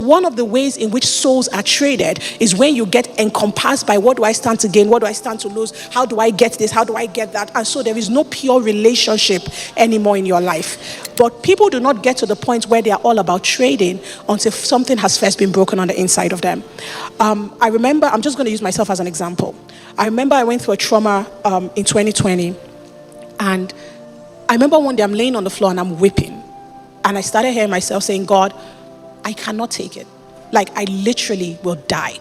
One of the ways in which souls are traded is when you get encompassed by, what do I stand to gain? What do I stand to lose? How do I get this? How do I get that? And so there is no pure relationship anymore in your life. But people do not get to the point where they are all about trading until something has first been broken on the inside of them. I remember, I'm just going to use myself as an example. I remember I went through a trauma in 2020. And I remember one day I'm laying on the floor and I'm weeping. And I started hearing myself saying, God, I cannot take it. Like, I literally will die.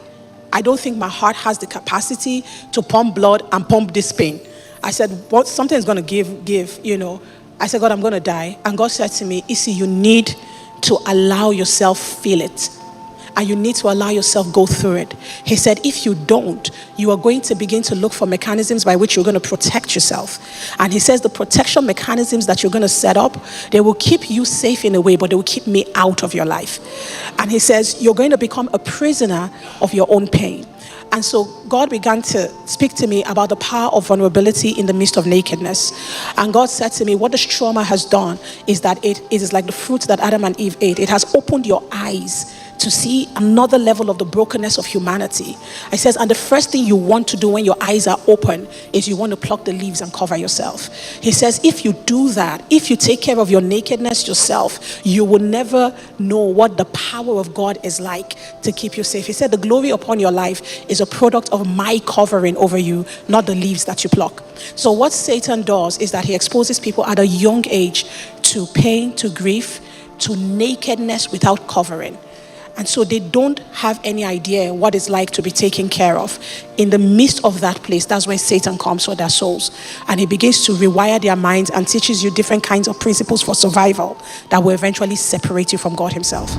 I don't think my heart has the capacity to pump blood and pump this pain. I said, what? Something's going to give, you know. I said, God, I'm going to die. And God said to me, Issy, you need to allow yourself feel it. And you need to allow yourself go through it. He said, if you don't, you are going to begin to look for mechanisms by which you're going to protect yourself. And he says the protection mechanisms that you're going to set up, they will keep you safe in a way, but they will keep me out of your life. And he says, you're going to become a prisoner of your own pain. And so God began to speak to me about the power of vulnerability in the midst of nakedness. And God said to me, what this trauma has done is that it is like the fruit that Adam and Eve ate. It has opened your eyes to see another level of the brokenness of humanity. I says, and the first thing you want to do when your eyes are open is you want to pluck the leaves and cover yourself. He says, if you do that, if you take care of your nakedness yourself, you will never know what the power of God is like to keep you safe. He said, the glory upon your life is a product of my covering over you, not the leaves that you pluck. So what Satan does is that he exposes people at a young age to pain, to grief, to nakedness without covering. And so they don't have any idea what it's like to be taken care of. In the midst of that place, that's where Satan comes for their souls. And he begins to rewire their minds and teaches you different kinds of principles for survival that will eventually separate you from God himself.